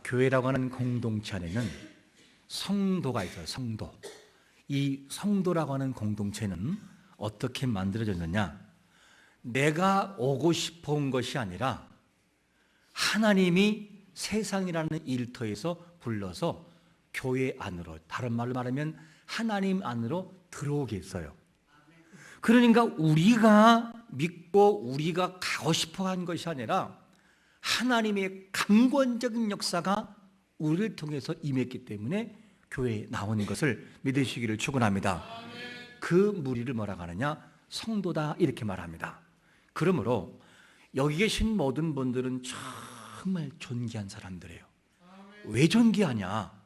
교회라고 하는 공동체 안에는 성도가 있어요. 성도. 이 성도라고 하는 공동체는 어떻게 만들어졌느냐? 내가 오고 싶어 온 것이 아니라 하나님이 세상이라는 일터에서 불러서 교회 안으로, 다른 말로 말하면 하나님 안으로 들어오게 했어요. 그러니까 우리가 믿고 우리가 가고 싶어 한 것이 아니라 하나님의 강권적인 역사가 우리를 통해서 임했기 때문에 교회에 나오는 것을 믿으시기를 축원합니다. 그 무리를 뭐라고 하느냐? 성도다, 이렇게 말합니다. 그러므로 여기 계신 모든 분들은 정말 존귀한 사람들이에요. 왜 존귀하냐?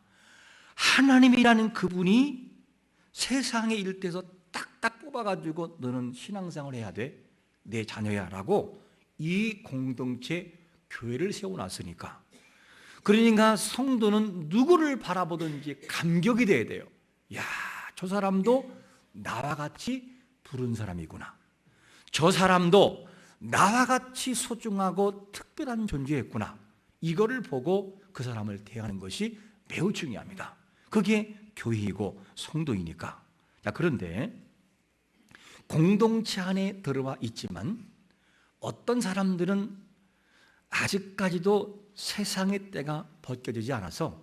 하나님이라는 그분이 세상의 일대에서 딱딱 뽑아가지고 너는 신앙생활을 해야 돼, 내 자녀야 라고 이 공동체 교회를 세워놨으니까, 그러니까 성도는 누구를 바라보든지 감격이 돼야 돼요. 야, 저 사람도 나와 같이 부른 사람이구나, 저 사람도 나와 같이 소중하고 특별한 존재였구나, 이거를 보고 그 사람을 대하는 것이 매우 중요합니다. 그게 교회이고 성도이니까. 자, 그런데 공동체 안에 들어와 있지만 어떤 사람들은 아직까지도 세상의 때가 벗겨지지 않아서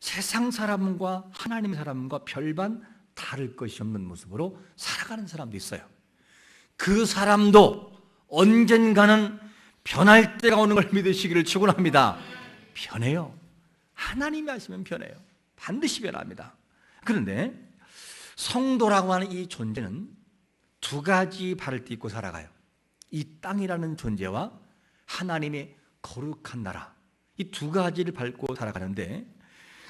세상 사람과 하나님 사람과 별반 다를 것이 없는 모습으로 살아가는 사람도 있어요. 그 사람도 언젠가는 변할 때가 오는 걸 믿으시기를 축원합니다. 변해요. 하나님이 하시면 변해요. 반드시 변합니다. 그런데 성도라고 하는 이 존재는 두 가지 발을 딛고 살아가요. 이 땅이라는 존재와 하나님의 거룩한 나라, 이 두 가지를 밟고 살아가는데,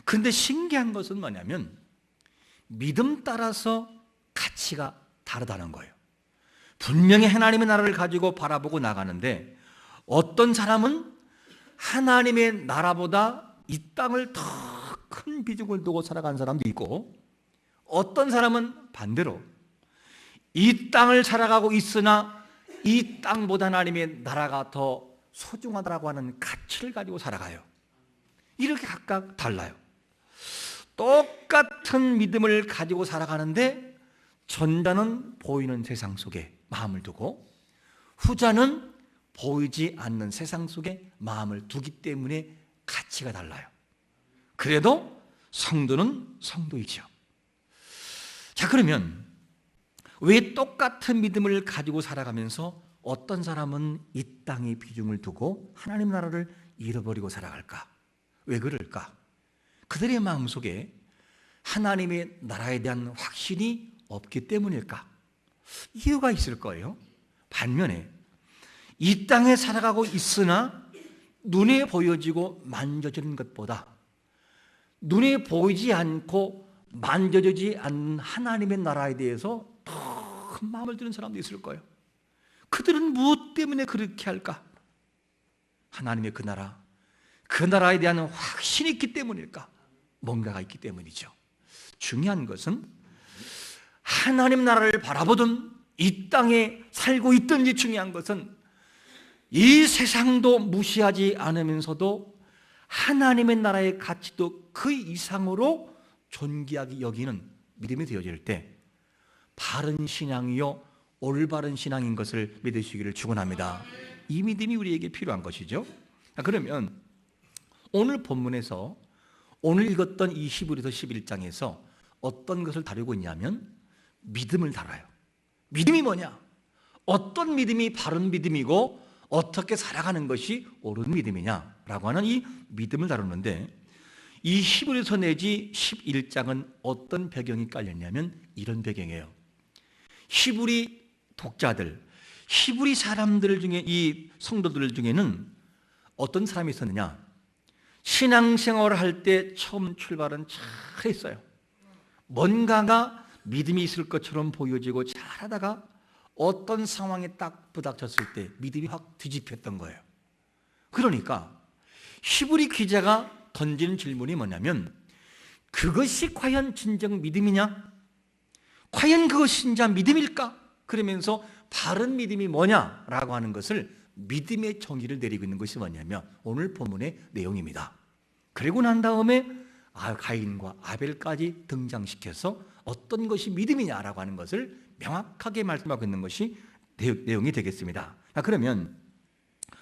그런데 신기한 것은 뭐냐면 믿음 따라서 가치가 다르다는 거예요. 분명히 하나님의 나라를 가지고 바라보고 나가는데 어떤 사람은 하나님의 나라보다 이 땅을 더 큰 비중을 두고 살아가는 사람도 있고, 어떤 사람은 반대로 이 땅을 살아가고 있으나 이 땅보다 하나님의 나라가 더 소중하다고 하는 가치를 가지고 살아가요. 이렇게 각각 달라요. 똑같은 믿음을 가지고 살아가는데 전자는 보이는 세상 속에 마음을 두고 후자는 보이지 않는 세상 속에 마음을 두기 때문에 가치가 달라요. 그래도 성도는 성도이죠. 자, 그러면 왜 똑같은 믿음을 가지고 살아가면서 어떤 사람은 이 땅에 비중을 두고 하나님 나라를 잃어버리고 살아갈까? 왜 그럴까? 그들의 마음속에 하나님의 나라에 대한 확신이 없기 때문일까? 이유가 있을 거예요. 반면에 이 땅에 살아가고 있으나 눈에 보여지고 만져지는 것보다 눈에 보이지 않고 만져지지 않는 하나님의 나라에 대해서 더 큰 마음을 드는 사람도 있을 거예요. 그들은 무엇 때문에 그렇게 할까? 하나님의 그 나라에 대한 확신이 있기 때문일까? 뭔가가 있기 때문이죠. 중요한 것은 하나님 나라를 바라보든 이 땅에 살고 있든지, 중요한 것은 이 세상도 무시하지 않으면서도 하나님의 나라의 가치도 그 이상으로 존귀하게 여기는 믿음이 되어질 때 바른 신앙이요 올바른 신앙인 것을 믿으시기를 축원합니다. 이 믿음이 우리에게 필요한 것이죠. 그러면 오늘 본문에서 오늘 읽었던 이 히브리서 11장에서 어떤 것을 다루고 있냐면 믿음을 다뤄요. 믿음이 뭐냐? 어떤 믿음이 바른 믿음이고 어떻게 살아가는 것이 옳은 믿음이냐라고 하는 이 믿음을 다루는데, 이 히브리서 내지 11장은 어떤 배경이 깔렸냐면 이런 배경이에요. 히브리 독자들, 히브리 사람들 중에, 이 성도들 중에는 어떤 사람이 있었느냐? 신앙생활을 할 때 처음 출발은 잘했어요. 뭔가가 믿음이 있을 것처럼 보여지고 잘하다가 어떤 상황에 딱 부닥쳤을 때 믿음이 확 뒤집혔던 거예요. 그러니까 히브리 기자가 던지는 질문이 뭐냐면, 그것이 과연 진정 믿음이냐? 과연 그것이 진짜 믿음일까? 그러면서 바른 믿음이 뭐냐라고 하는 것을, 믿음의 정의를 내리고 있는 것이 뭐냐면 오늘 본문의 내용입니다. 그리고 난 다음에 가인과 아벨까지 등장시켜서 어떤 것이 믿음이냐라고 하는 것을 명확하게 말씀하고 있는 것이 내용이 되겠습니다. 그러면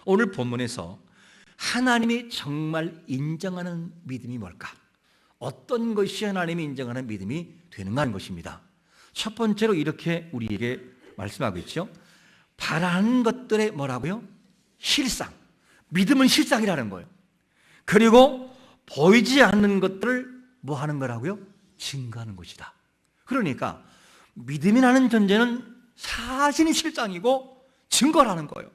오늘 본문에서 하나님이 정말 인정하는 믿음이 뭘까? 어떤 것이 하나님이 인정하는 믿음이 되는가 하는 것입니다. 첫 번째로 이렇게 우리에게 말씀하고 있죠. 바라는 것들의 뭐라고요? 실상. 믿음은 실상이라는 거예요. 그리고 보이지 않는 것들을 뭐 하는 거라고요? 증거하는 것이다. 그러니까 믿음이라는 존재는 사실이 실상이고 증거라는 거예요.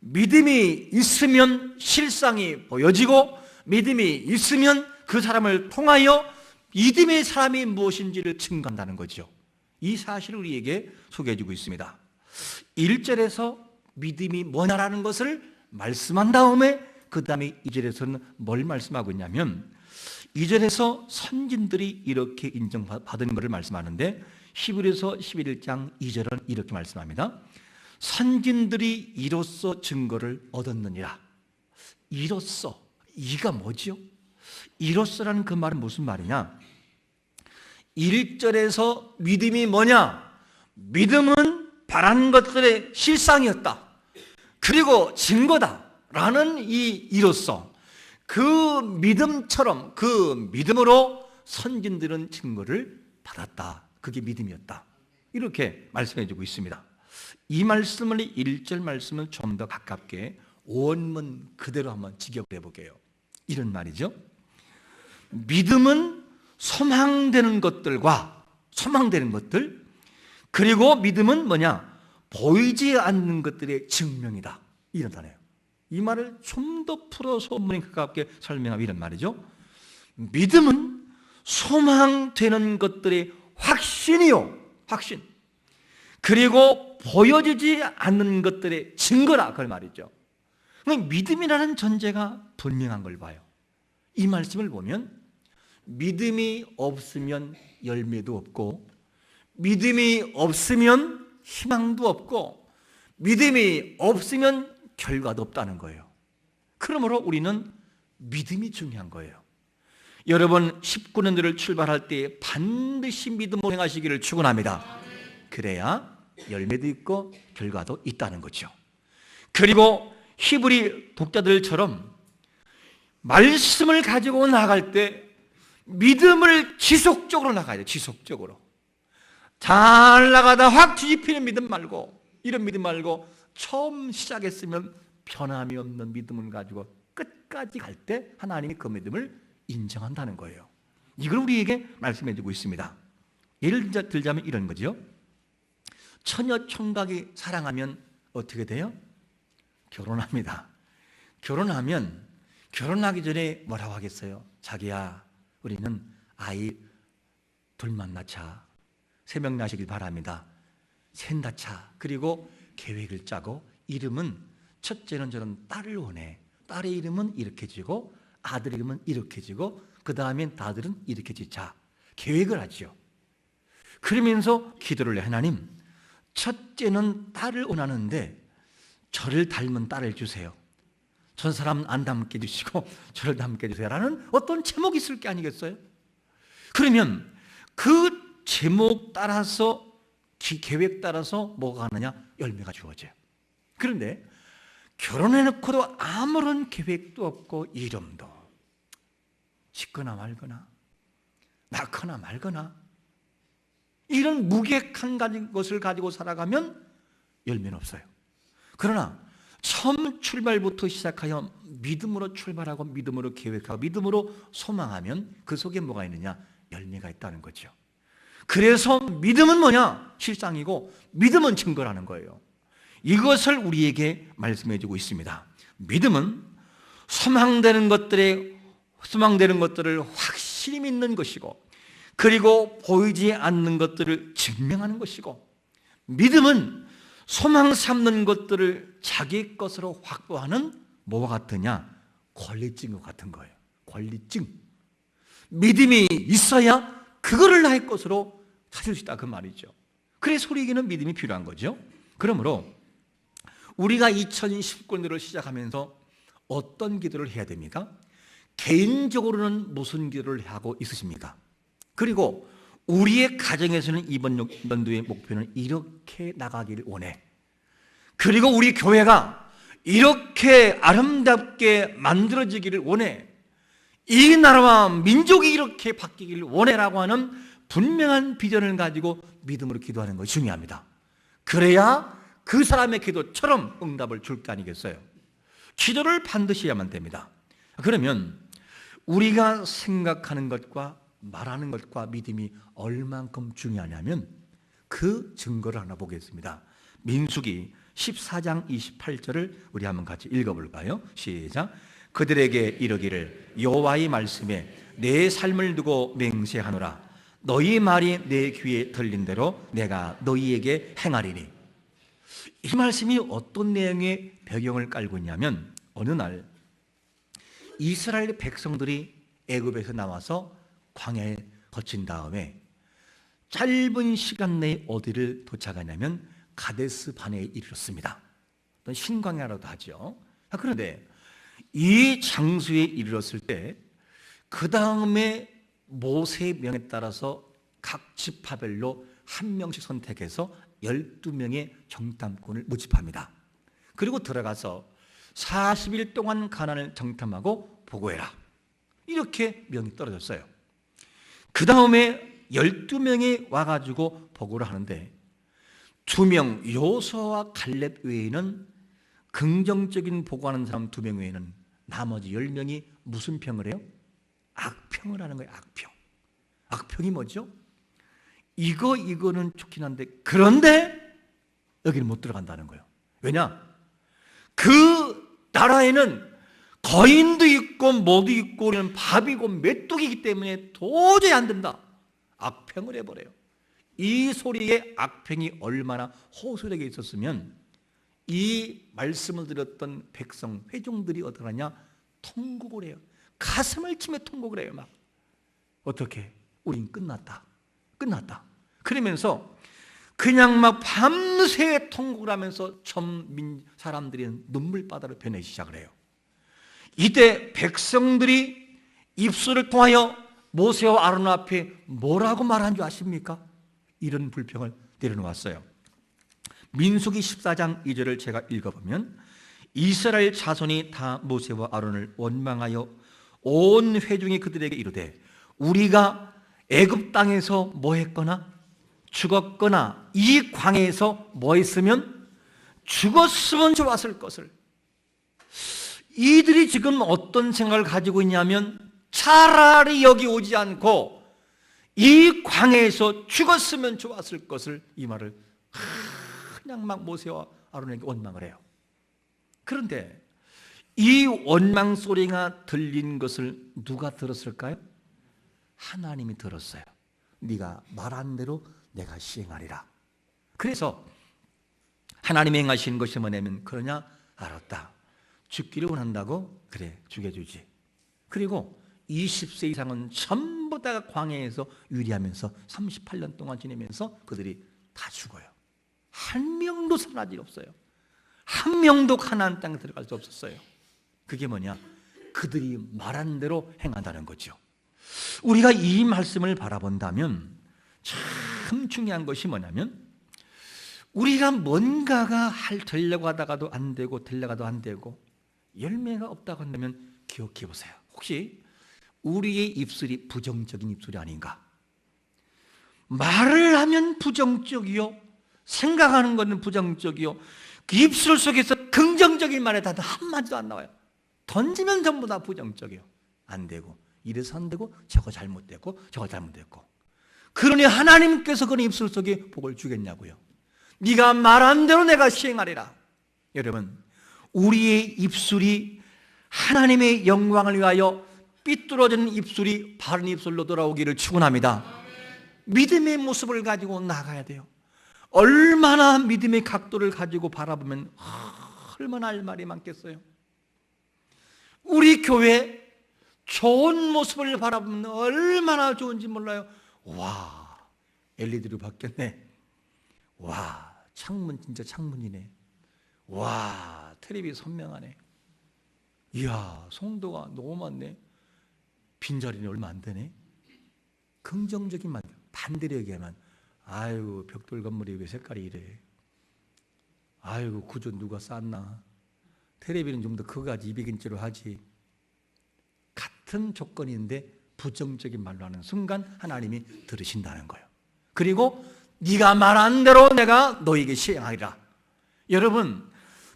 믿음이 있으면 실상이 보여지고, 믿음이 있으면 그 사람을 통하여 믿음의 사람이 무엇인지를 증거한다는 거죠. 이 사실을 우리에게 소개해 주고 있습니다. 1절에서 믿음이 뭐냐라는 것을 말씀한 다음에 그 다음에 2절에서는 뭘 말씀하고 있냐면, 2절에서 선진들이 이렇게 인정받은 것을 말씀하는데, 히브리서 11장 2절은 이렇게 말씀합니다. 선진들이 이로써 증거를 얻었느니라. 이로써, 이가 뭐지요? 이로써라는 그 말은 무슨 말이냐? 1절에서 믿음이 뭐냐? 믿음은 바라는 것들의 실상이었다. 그리고 증거다. 라는 이로써 그 믿음처럼 그 믿음으로 선진들은 증거를 받았다. 그게 믿음이었다. 이렇게 말씀해 주고 있습니다. 이 말씀을 1절 말씀을 좀 더 가깝게 원문 그대로 한번 직역해 볼게요. 이런 말이죠. 믿음은 소망되는 것들과 소망되는 것들, 그리고 믿음은 뭐냐? 보이지 않는 것들의 증명이다. 이런 단어예요. 이 말을 좀 더 풀어서 원문에 가깝게 설명하면 이런 말이죠. 믿음은 소망되는 것들의 확신이요. 확신. 그리고 보여지지 않는 것들의 증거라. 그 말이죠. 믿음이라는 존재가 분명한 걸 봐요. 이 말씀을 보면 믿음이 없으면 열매도 없고, 믿음이 없으면 희망도 없고, 믿음이 없으면 결과도 없다는 거예요. 그러므로 우리는 믿음이 중요한 거예요. 여러분 19년도를 출발할 때 반드시 믿음으로 행하시기를 축원합니다. 그래야 열매도 있고 결과도 있다는 거죠. 그리고 히브리 독자들처럼 말씀을 가지고 나갈 때 믿음을 지속적으로 나가야 돼요. 지속적으로. 잘 나가다 확 뒤집히는 믿음 말고, 이런 믿음 말고 처음 시작했으면 변함이 없는 믿음을 가지고 끝까지 갈 때 하나님이 그 믿음을 인정한다는 거예요. 이걸 우리에게 말씀해 주고 있습니다. 예를 들자면 이런 거죠. 처녀 총각이 사랑하면 어떻게 돼요? 결혼합니다. 결혼하기 전에 뭐라고 하겠어요? 자기야, 우리는 아이 둘만 낳자. 3명 낳으시길 바랍니다. 셋 낳자. 그리고 계획을 짜고, 이름은 첫째는 저는 딸을 원해. 딸의 이름은 이렇게 지고, 아들 이름은 이렇게 지고, 그 다음엔 아들은 이렇게 짓자. 계획을 하죠. 그러면서 기도를 해. 하나님, 첫째는 딸을 원하는데 저를 닮은 딸을 주세요. 저 사람 안 닮게 해주시고 저를 닮게 해주세요. 라는 어떤 제목이 있을 게 아니겠어요? 그러면 그 제목 따라서, 계획 따라서 뭐가 하느냐? 열매가 주어져요. 그런데 결혼해놓고도 아무런 계획도 없고, 이름도 짓거나 말거나 낳거나 말거나, 이런 무계획한 것을 가지고 살아가면 열매는 없어요. 그러나 처음 출발부터 시작하여 믿음으로 출발하고, 믿음으로 계획하고, 믿음으로 소망하면 그 속에 뭐가 있느냐? 열매가 있다는 거죠. 그래서 믿음은 뭐냐? 실상이고, 믿음은 증거라는 거예요. 이것을 우리에게 말씀해 주고 있습니다. 믿음은 소망되는 것들을 확실히 믿는 것이고, 그리고 보이지 않는 것들을 증명하는 것이고, 믿음은 소망 삼는 것들을 자기 것으로 확보하는 뭐와 같으냐? 권리증과 같은 거예요. 권리증. 믿음이 있어야 그거를 나의 것으로 찾을 수 있다, 그 말이죠. 그래서 우리에게는 믿음이 필요한 거죠. 그러므로 우리가 2019년을 시작하면서 어떤 기도를 해야 됩니까? 개인적으로는 무슨 기도를 하고 있으십니까? 그리고 우리의 가정에서는 이번 연도의 목표는 이렇게 나가기를 원해. 그리고 우리 교회가 이렇게 아름답게 만들어지기를 원해. 이 나라와 민족이 이렇게 바뀌기를 원해라고 하는 분명한 비전을 가지고 믿음으로 기도하는 것이 중요합니다. 그래야 그 사람의 기도처럼 응답을 줄 게 아니겠어요? 기도를 반드시 해야만 됩니다. 그러면 우리가 생각하는 것과 말하는 것과 믿음이 얼만큼 중요하냐면 그 증거를 하나 보겠습니다. 민수기 14장 28절을 우리 한번 같이 읽어볼까요? 시작. 그들에게 이르기를 여호와의 말씀에 내 삶을 두고 맹세하노라. 너희 말이 내 귀에 들린 대로 내가 너희에게 행하리니. 이 말씀이 어떤 내용의 배경을 깔고 있냐면 어느 날 이스라엘 백성들이 애굽에서 나와서 광야에 거친 다음에 짧은 시간 내에 어디를 도착하냐면 가데스 바네에 이르렀습니다. 신광야라도 하죠. 그런데 이 장소에 이르렀을 때 그 다음에 모세의 명에 따라서 각 지파별로 한 명씩 선택해서 12명의 정탐꾼을 모집합니다. 그리고 들어가서 40일 동안 가나안을 정탐하고 보고해라. 이렇게 명이 떨어졌어요. 그 다음에 12명이 와가지고 보고를 하는데 2명 요수아와 갈렙 외에는 긍정적인 보고하는 사람 2명 외에는 나머지 10명이 무슨 평을 해요? 악평을 하는 거예요. 악평. 악평이 뭐죠? 이거는 좋긴 한데 그런데 여기는 못 들어간다는 거예요. 왜냐? 그 나라에는 거인도 있고 뭐도 있고 우리는 밥이고 메뚜기이기 때문에 도저히 안 된다. 악평을 해버려요. 이 소리에 악평이 얼마나 호소력이 있었으면 이 말씀을 들었던 백성 회중들이 어떡하냐? 통곡을 해요. 가슴을 치며 통곡을 해요. 막 어떻게? 우린 끝났다. 그러면서 그냥 막 밤새 통곡을 하면서 사람들이 눈물바다로 변하기 시작을 해요. 이때 백성들이 입술을 통하여 모세와 아론 앞에 뭐라고 말한 줄 아십니까? 이런 불평을 내려놓았어요. 민수기 14장 2절을 제가 읽어보면 이스라엘 자손이 다 모세와 아론을 원망하여 온 회중이 그들에게 이르되 우리가 애굽 땅에서 뭐 했거나 죽었거나 이 광야에서 뭐 했으면 죽었으면 좋았을 것을. 이들이 지금 어떤 생각을 가지고 있냐면 차라리 여기 오지 않고 이 광야에서 죽었으면 좋았을 것을, 이 말을 그냥 막 모세와 아론에게 원망을 해요. 그런데 이 원망 소리가 들린 것을 누가 들었을까요? 하나님이 들었어요. 네가 말한 대로 내가 시행하리라. 그래서 하나님이 행하시는 것이 뭐냐면, 그러냐? 알았다. 죽기를 원한다고? 그래, 죽여주지. 그리고 20세 이상은 전부 다 광야에서 유리하면서 38년 동안 지내면서 그들이 다 죽어요. 한 명도 살아날 일 없어요. 한 명도 가나안 땅에 들어갈 수 없었어요. 그게 뭐냐? 그들이 말한 대로 행한다는 거죠. 우리가 이 말씀을 바라본다면 참 중요한 것이 뭐냐면, 우리가 뭔가가 되려고 하다가도 안 되고 되려가도 안 되고 열매가 없다고 한다면 기억해 보세요. 혹시 우리의 입술이 부정적인 입술이 아닌가? 말을 하면 부정적이요, 생각하는 것은 부정적이요, 그 입술 속에서 긍정적인 말에 단 한마디도 안 나와요. 던지면 전부 다 부정적이요. 안 되고, 이래서 안 되고, 저거 잘못됐고, 저거 잘못됐고. 그러니 하나님께서 그런 입술 속에 복을 주겠냐고요. 네가 말한 대로 내가 시행하리라. 여러분, 우리의 입술이 하나님의 영광을 위하여 삐뚤어진 입술이 바른 입술로 돌아오기를 축원합니다. 믿음의 모습을 가지고 나가야 돼요. 얼마나 믿음의 각도를 가지고 바라보면 얼마나 할 말이 많겠어요. 우리 교회 좋은 모습을 바라보면 얼마나 좋은지 몰라요. 와, LED로 바뀌었네. 와, 창문 진짜 창문이네. 와, 텔레비 선명하네. 이야, 성도가 너무 많네. 빈자리는 얼마 안 되네. 긍정적인 말, 반대로 얘기하면 아이고 벽돌 건물이 왜 색깔이 이래, 아이고 구조 누가 쌌나, 텔레비는 좀 더 크고 하지 200인치로 하지. 같은 조건인데 부정적인 말로 하는 순간 하나님이 들으신다는 거예요. 그리고 네가 말한 대로 내가 너에게 시행하리라. 여러분,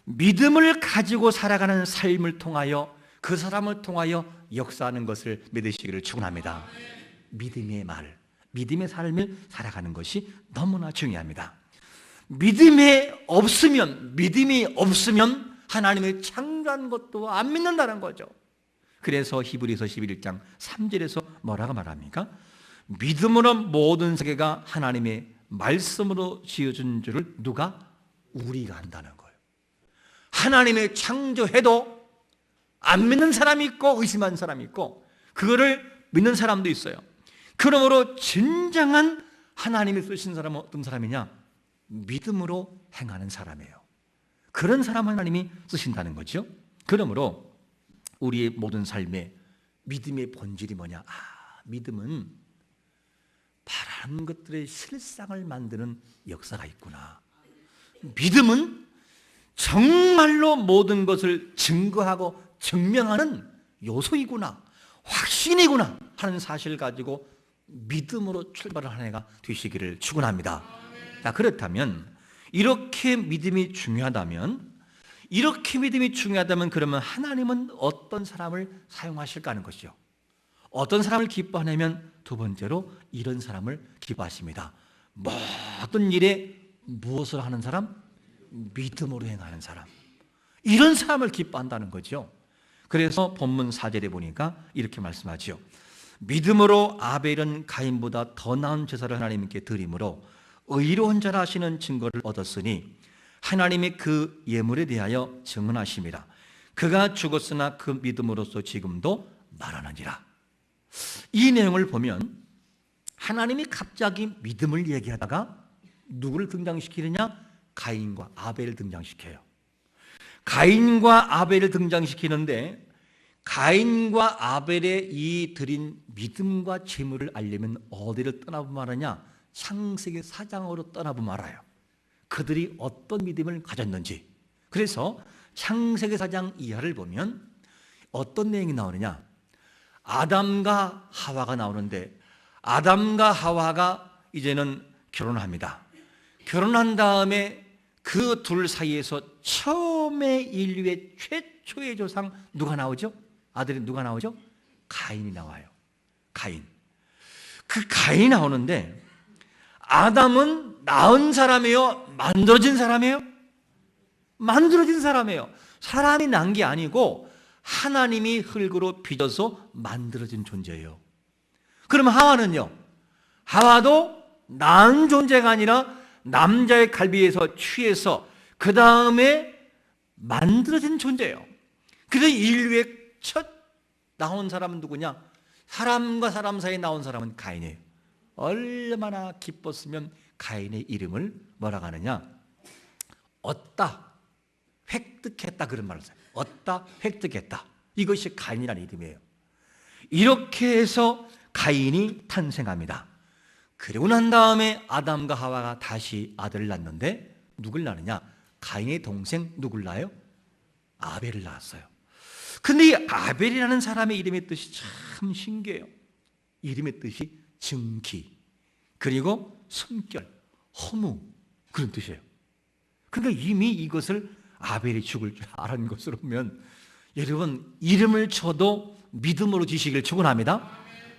믿음을 가지고 살아가는 삶을 통하여 그 사람을 통하여 역사하는 것을 믿으시기를 축원합니다. 믿음의 말, 믿음의 삶을 살아가는 것이 너무나 중요합니다. 믿음이 없으면 하나님의 창조한 것도 안 믿는다는 거죠. 그래서 히브리서 11장 3절에서 뭐라고 말합니까? 믿음으로 모든 세계가 하나님의 말씀으로 지어준 줄을 누가? 우리가 안다는 거예요. 하나님의 창조해도 안 믿는 사람이 있고 의심하는 사람이 있고 그거를 믿는 사람도 있어요. 그러므로 진정한 하나님이 쓰신 사람은 어떤 사람이냐? 믿음으로 행하는 사람이에요. 그런 사람 하나님이 쓰신다는 거죠. 그러므로 우리의 모든 삶에 믿음의 본질이 뭐냐? 믿음은 바라는 것들의 실상을 만드는 역사가 있구나. 믿음은 정말로 모든 것을 증거하고 증명하는 요소이구나, 확신이구나 하는 사실을 가지고 믿음으로 출발을 하는 해가 되시기를 축원합니다. 자, 그렇다면 이렇게 믿음이 중요하다면 그러면 하나님은 어떤 사람을 사용하실까 하는 것이죠. 어떤 사람을 기뻐하냐면 두 번째로 이런 사람을 기뻐하십니다. 모든 일에 무엇을 하는 사람? 믿음으로 행하는 사람. 이런 사람을 기뻐한다는 거죠. 그래서 본문 4절에 보니까 이렇게 말씀하죠. 믿음으로 아벨은 가인보다 더 나은 제사를 하나님께 드림으로 의로운 자라 하시는 증거를 얻었으니 하나님이 그 예물에 대하여 증언하심이라. 그가 죽었으나 그 믿음으로써 지금도 말하느니라. 이 내용을 보면 하나님이 갑자기 믿음을 얘기하다가 누구를 등장시키느냐? 가인과 아벨을 등장시켜요. 가인과 아벨을 등장시키는데 가인과 아벨의 이 드린 믿음과 재물을 알려면 어디를 떠나보면 말하냐? 창세기 4장으로 떠나보면 알아요. 그들이 어떤 믿음을 가졌는지. 그래서 창세기 4장 이하를 보면 어떤 내용이 나오느냐? 아담과 하와가 나오는데 아담과 하와가 이제는 결혼합니다. 결혼한 다음에 그 둘 사이에서 처음에 인류의 최초의 조상 누가 나오죠? 아들이 누가 나오죠? 가인이 나와요. 가인. 그 가인이 나오는데 아담은 낳은 사람이에요? 만들어진 사람이에요? 만들어진 사람이에요. 사람이 낳은 게 아니고 하나님이 흙으로 빚어서 만들어진 존재예요. 그럼 하와는요? 하와도 낳은 존재가 아니라 남자의 갈비에서 취해서 그 다음에 만들어진 존재예요. 그래서 인류의 첫 나온 사람은 누구냐? 사람과 사람 사이에 나온 사람은 가인이에요. 얼마나 기뻤으면 가인의 이름을 뭐라고 하느냐? 얻다, 획득했다 그런 말을 써요. 얻다, 획득했다. 이것이 가인이라는 이름이에요. 이렇게 해서 가인이 탄생합니다. 그리고 난 다음에 아담과 하와가 다시 아들을 낳는데 누굴 낳느냐? 가인의 동생 누굴 낳아요? 아벨을 낳았어요. 근데 이 아벨이라는 사람의 이름의 뜻이 참 신기해요. 이름의 뜻이 증기, 그리고 숨결, 허무 그런 뜻이에요. 그러니까 이미 이것을 아벨이 죽을 줄 알은 것으로 보면 여러분 이름을 쳐도 믿음으로 지시기를 축원합니다.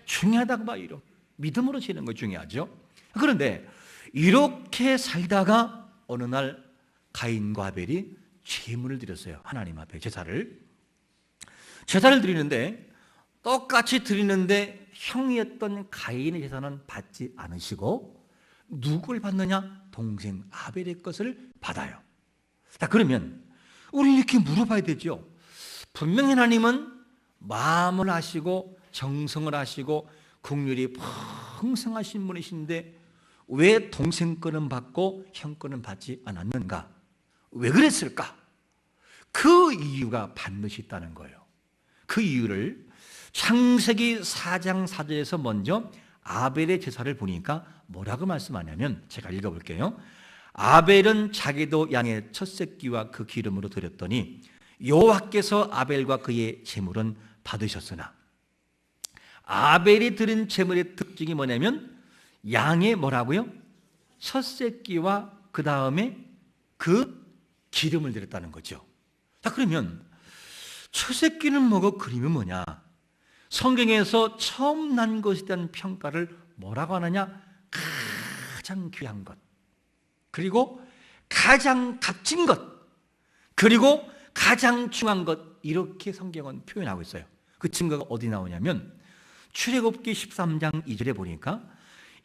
중요하다고 봐요. 이름. 믿음으로 지는 거 중요하죠. 그런데 이렇게 살다가 어느 날 가인과 아벨이 제물을 드렸어요. 하나님 앞에 제사를 드리는데 똑같이 드리는데 형이었던 가인의 제사는 받지 않으시고 누굴 받느냐? 동생 아벨의 것을 받아요. 자, 그러면 우리 이렇게 물어봐야 되죠. 분명히 하나님은 마음을 하시고 정성을 하시고 긍휼이 풍성하신 분이신데 왜 동생 거는 받고 형 거는 받지 않았는가? 왜 그랬을까? 그 이유가 반드시 있다는 거예요. 그 이유를 창세기 4장 4절에서 먼저 아벨의 제사를 보니까 뭐라고 말씀하냐면, 제가 읽어볼게요. 아벨은 자기도 양의 첫 새끼와 그 기름으로 드렸더니 여호와께서 아벨과 그의 제물은 받으셨으나, 아벨이 드린 제물의 특징이 뭐냐면 양의 뭐라고요? 첫 새끼와 그 다음에 그 기름을 드렸다는 거죠. 자, 그러면 첫 새끼는 뭐고 기름은 뭐냐? 성경에서 처음 난 것에 대한 평가를 뭐라고 하느냐? 가장 귀한 것, 그리고 가장 값진 것, 그리고 가장 중요한 것, 이렇게 성경은 표현하고 있어요. 그 증거가 어디 나오냐면 출애굽기 13장 2절에 보니까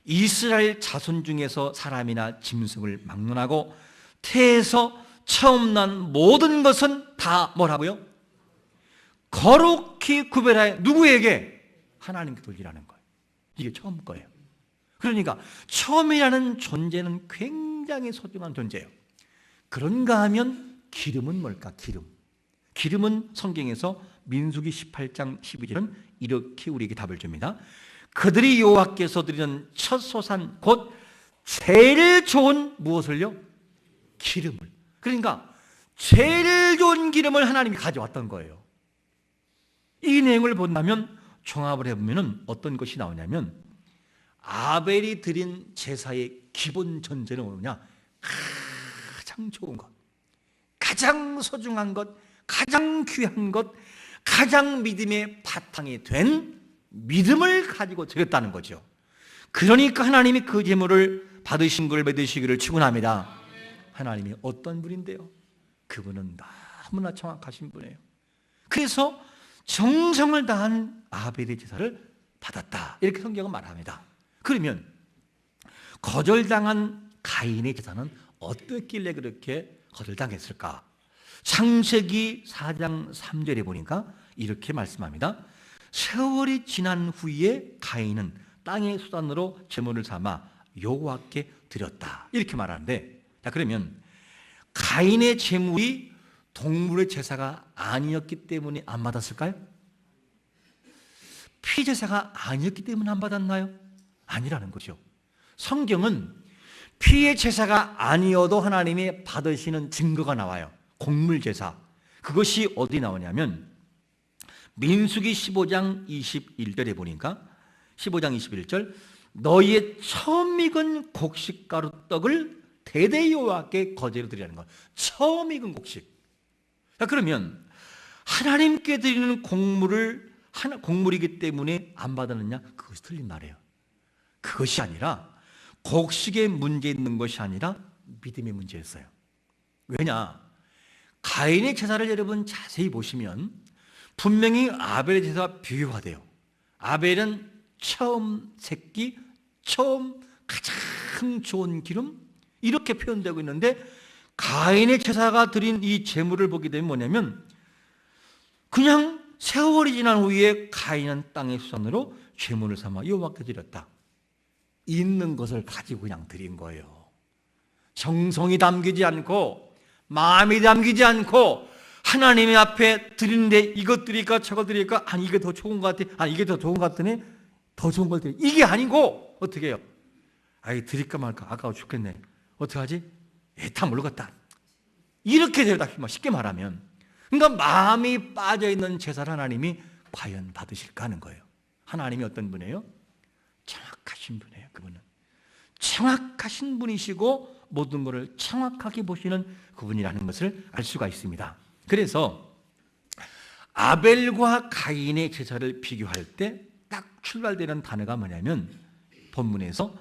이스라엘 자손 중에서 사람이나 짐승을 막론하고 태에서 처음 난 모든 것은 다 뭐라고요? 거룩히 구별하여 누구에게? 하나님께 돌리라는 거예요. 이게 처음 거예요. 그러니까 처음이라는 존재는 굉장히 소중한 존재예요. 그런가 하면 기름은 뭘까? 기름은 성경에서 민수기 18장 12절은 이렇게 우리에게 답을 줍니다. 그들이 여호와께서 드리는 첫 소산 곧 제일 좋은 무엇을요? 기름을. 그러니까 제일 좋은 기름을 하나님이 가져왔던 거예요. 이 내용을 본다면, 종합을 해보면 어떤 것이 나오냐면, 아벨이 드린 제사의 기본 전제는 뭐냐? 가장 좋은 것, 가장 소중한 것, 가장 귀한 것, 가장 믿음의 바탕이 된 믿음을 가지고 드렸다는 거죠. 그러니까 하나님이 그 제물을 받으신 걸 믿으시기를 축원합니다. 하나님이 어떤 분인데요? 그분은 너무나 정확하신 분이에요. 그래서 정성을 다한 아벨의 제사를 받았다, 이렇게 성경은 말합니다. 그러면 거절당한 가인의 제사는 어떻길래 그렇게 거절당했을까? 창세기 4장 3절에 보니까 이렇게 말씀합니다. 세월이 지난 후에 가인은 땅의 수단으로 제물을 삼아 여호와께 드렸다, 이렇게 말하는데, 자, 그러면 가인의 제물이 동물의 제사가 아니었기 때문에 안 받았을까요? 피제사가 아니었기 때문에 안 받았나요? 아니라는 거죠. 성경은 피의 제사가 아니어도 하나님이 받으시는 증거가 나와요. 곡물제사. 그것이 어디 나오냐면 민수기 15장 21절에 보니까 15장 21절 너희의 처음 익은 곡식가루 떡을 대대 여호와께 거제로 드리라는 것. 처음 익은 곡식. 자, 그러면 하나님께 드리는 곡물이기 때문에 안 받았느냐? 그것이 틀린 말이에요. 그것이 아니라 곡식에 문제 있는 것이 아니라 믿음의 문제였어요. 왜냐? 가인의 제사를 여러분 자세히 보시면 분명히 아벨의 제사와 비교가 돼요. 아벨은 처음 새끼, 처음 가장 좋은 기름, 이렇게 표현되고 있는데, 가인의 제사가 드린 이 제물을 보게 되면 뭐냐면 그냥 세월이 지난 후에 가인은 땅의 수산으로 제물을 삼아 여호와께 드렸다. 있는 것을 가지고 그냥 드린 거예요. 정성이 담기지 않고 마음이 담기지 않고 하나님의 앞에 드리는데 이것 드릴까 저것 드릴까, 아니 이게 더 좋은 것 같아, 아니 이게 더 좋은 것 같으니 더 좋은 걸 드려, 이게 아니고 어떻게 해요? 아이 드릴까 말까 아까워 죽겠네, 어떡하지? 다 모르겠다, 이렇게 되다. 쉽게 말하면 그러니까 마음이 빠져있는 제사를 하나님이 과연 받으실까 하는 거예요. 하나님이 어떤 분이에요? 정확하신 분이에요. 그분은 정확하신 분이시고 모든 것을 정확하게 보시는 그분이라는 것을 알 수가 있습니다. 그래서 아벨과 가인의 제사를 비교할 때 딱 출발되는 단어가 뭐냐면 본문에서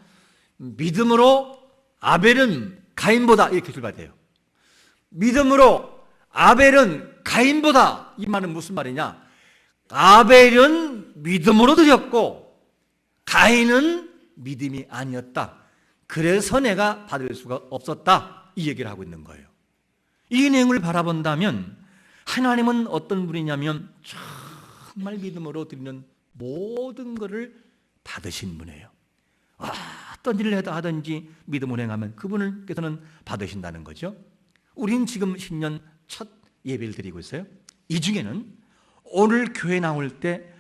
믿음으로 아벨은 가인보다, 이렇게 출발돼요. 믿음으로 아벨은 가인보다. 이 말은 무슨 말이냐? 아벨은 믿음으로 드렸고 가인은 믿음이 아니었다. 그래서 내가 받을 수가 없었다, 이 얘기를 하고 있는 거예요. 이 내용을 바라본다면 하나님은 어떤 분이냐면 정말 믿음으로 드리는 모든 것을 받으신 분이에요. 어떤 일을 하든지 믿음으로 행하면 그분께서는 받으신다는 거죠. 우린 지금 신년 첫 예배를 드리고 있어요. 이 중에는 오늘 교회 나올 때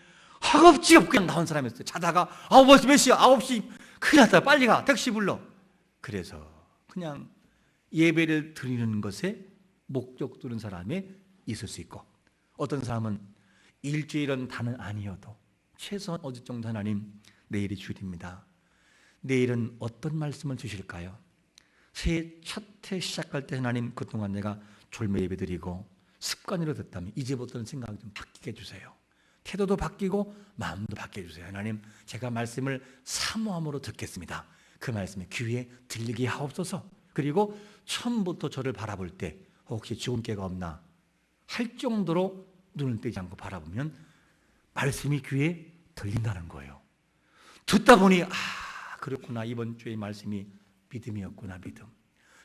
허겁지겁 그냥 나온 사람이었어요. 자다가 벌써 몇 시야? 9시. 큰일 났다. 빨리 가. 택시 불러. 그래서 그냥 예배를 드리는 것에 목적 두는 사람이 있을 수 있고, 어떤 사람은 일주일은 다는 아니어도 최소한 어제 정도 하나님, 내일이 주일입니다. 내일은 어떤 말씀을 주실까요? 새해 첫 해 시작할 때 하나님, 그동안 내가 졸매 예배 드리고 습관으로 됐다면 이제부터는 생각이 좀 바뀌게 해주세요. 태도도 바뀌고 마음도 바뀌게 해주세요. 하나님, 제가 말씀을 사모함으로 듣겠습니다. 그 말씀이 귀에 들리게 하옵소서. 그리고 처음부터 저를 바라볼 때 혹시 좋은 깨가 없나 할 정도로 눈을 떼지 않고 바라보면 말씀이 귀에 들린다는 거예요. 듣다 보니 그렇구나, 이번 주의 말씀이 믿음이었구나. 믿음.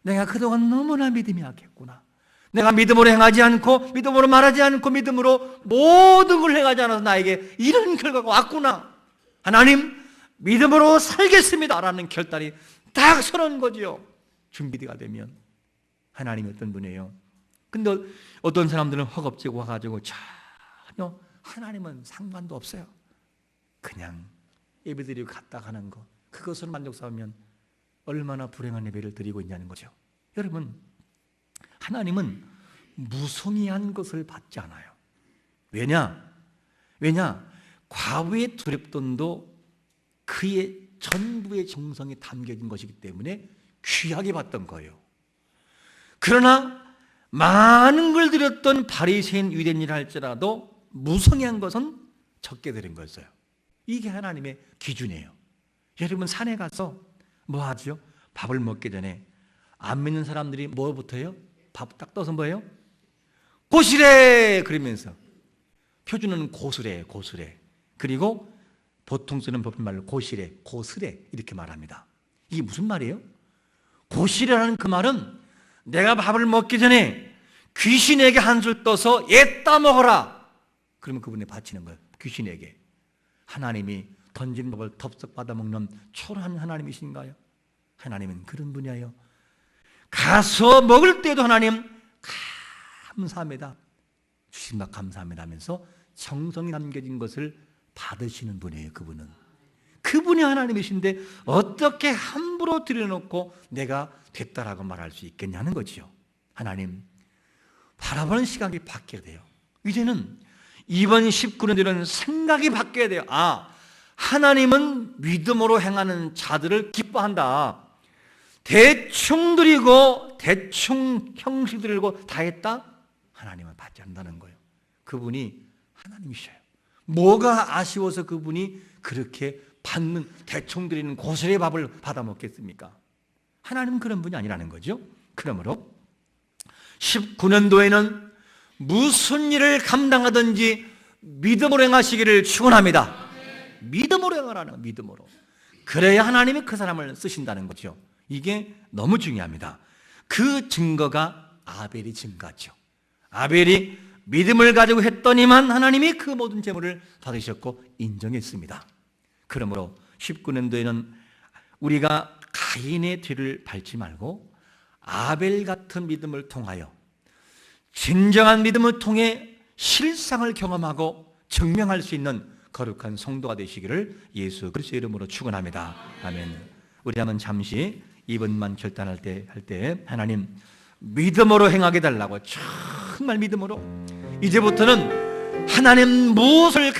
내가 그동안 너무나 믿음이 약했구나. 내가 믿음으로 행하지 않고, 믿음으로 말하지 않고, 믿음으로 모든 걸 행하지 않아서 나에게 이런 결과가 왔구나. 하나님, 믿음으로 살겠습니다 라는 결단이 딱 서는 거지요. 준비가 되면. 하나님이 어떤 분이에요? 근데 어떤 사람들은 허겁지겁 와가지고 전혀 하나님은 상관도 없어요. 그냥 예배드리고 갔다 가는 거, 그것으로 만족삼으면 얼마나 불행한 예배를 드리고 있냐는 거죠. 여러분, 하나님은 무성의한 것을 받지 않아요. 왜냐? 과부의 두렵돈도 그의 전부의 정성이 담겨진 것이기 때문에 귀하게 받던 거예요. 그러나 많은 걸 드렸던 바리새인 유대인 일을 할지라도 무성의한 것은 적게 드린 거였어요. 이게 하나님의 기준이에요. 여러분, 산에 가서 뭐 하죠? 밥을 먹기 전에 안 믿는 사람들이 뭐부터 해요? 밥 딱 떠서 뭐예요? 고시래! 그러면서 표준어는 고스래. 그리고 보통 쓰는 법인말로 고시래, 고스래 이렇게 말합니다. 이게 무슨 말이에요? 고시래라는 그 말은 내가 밥을 먹기 전에 귀신에게 한술 떠서 얘 따먹어라. 그러면 그분에 바치는 거예요. 귀신에게. 하나님이 던진 법을 덥석 받아먹는 초라한 하나님이신가요? 하나님은 그런 분이에요. 가서 먹을 때도 하나님 감사합니다, 주신 것 감사합니다 하면서 정성이 남겨진 것을 받으시는 분이에요. 그분이 하나님이신데 어떻게 함부로 들여놓고 내가 됐다라고 말할 수 있겠냐는 거죠. 하나님 바라보는 시각이 바뀌어야 돼요. 이제는 이번 19년들은 생각이 바뀌어야 돼요. 하나님은 믿음으로 행하는 자들을 기뻐한다. 대충 드리고 대충 형식 드리고 다 했다? 하나님은 받지 않는다는 거예요. 그분이 하나님이셔요. 뭐가 아쉬워서 그분이 그렇게 받는, 대충 드리는 고스란히 밥을 받아 먹겠습니까? 하나님은 그런 분이 아니라는 거죠. 그러므로 19년도에는 무슨 일을 감당하든지 믿음으로 행하시기를 축원합니다. 믿음으로 행하라는 거예요. 믿음으로. 그래야 하나님이 그 사람을 쓰신다는 거죠. 이게 너무 중요합니다. 그 증거가 아벨이 증거죠. 아벨이 믿음을 가지고 했더니만 하나님이 그 모든 제물을 받으셨고 인정했습니다. 그러므로 19년도에는 우리가 가인의 뒤를 밟지 말고 아벨 같은 믿음을 통하여 진정한 믿음을 통해 실상을 경험하고 증명할 수 있는 거룩한 성도가 되시기를 예수 그리스도의 이름으로 축원합니다. 아멘. 우리 한번 잠시 이번만 결단할 때 하나님 믿음으로 행하게 달라고, 정말 믿음으로. 이제부터는 하나님 무엇을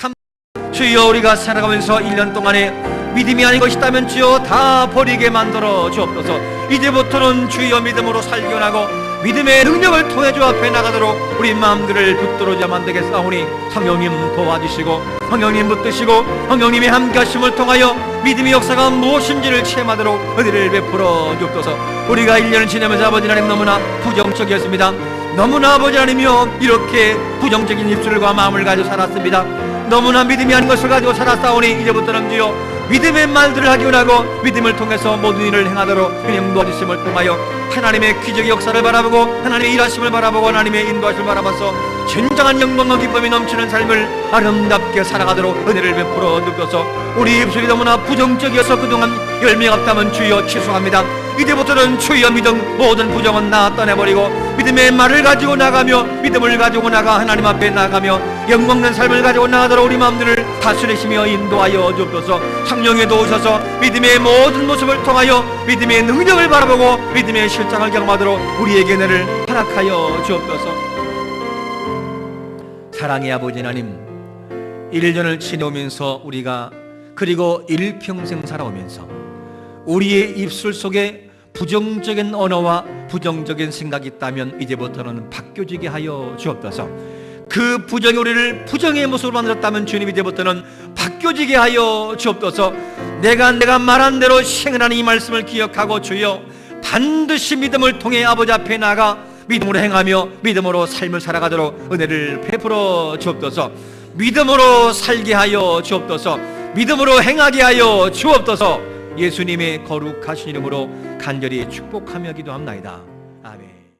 주여, 우리가 살아가면서 1년 동안에 믿음이 아닌 것이 있다면 주여 다 버리게 만들어 주옵소서. 이제부터는 주여 믿음으로 살겨나고 믿음의 능력을 통해 주 앞에 나가도록 우리 마음들을 붙들어야 만되겠사오니 성령님 도와주시고 성령님 붙드시고 성령님의 함께하심을 통하여 믿음의 역사가 무엇인지를 체험하도록 은혜를 베풀어 주옵소서. 우리가 1년을 지내면서 아버지 하나님 너무나 부정적이었습니다. 너무나 아버지 하나님이여 이렇게 부정적인 입술과 마음을 가지고 살았습니다. 너무나 믿음이 아닌 것을 가지고 살았사오니 이제부터는 주여 믿음의 말들을 하기 원하고 믿음을 통해서 모든 일을 행하도록 그냥 도와주심을 통하여 하나님의 기적의 역사를 바라보고 하나님의 일하심을 바라보고 하나님의 인도하심을 바라봐서 진정한 영광과 기쁨이 넘치는 삶을 아름답게 살아가도록 은혜를 베풀어 주옵소서. 우리 입술이 너무나 부정적이어서 그동안 열매가 없다면 주여 죄송합니다. 이제부터는 주여 믿음 모든 부정은 나 떠내버리고 믿음의 말을 가지고 나가며 믿음을 가지고 나가 하나님 앞에 나가며 영광된 삶을 가지고 나가도록 우리 마음들을 다스리시며 인도하여 주옵소서. 성령에 도우셔서 믿음의 모든 모습을 통하여 믿음의 능력을 바라보고 믿음의 실장을 경험하도록 우리에게 은혜를 허락하여 주옵소서. 사랑의 아버지 하나님, 1년을 지내오면서 우리가 그리고 일평생 살아오면서 우리의 입술 속에 부정적인 언어와 부정적인 생각이 있다면 이제부터는 바뀌어지게 하여 주옵소서. 그 부정이 우리를 부정의 모습으로 만들었다면 주님 이제부터는 바뀌어지게 하여 주옵소서. 내가 말한 대로 행하는 이 말씀을 기억하고 주여 반드시 믿음을 통해 아버지 앞에 나가 믿음으로 행하며 믿음으로 삶을 살아가도록 은혜를 베풀어 주옵소서. 믿음으로 살게 하여 주옵소서. 믿음으로 행하게 하여 주옵소서. 예수님의 거룩하신 이름으로 간절히 축복하며 기도합나이다. 아멘.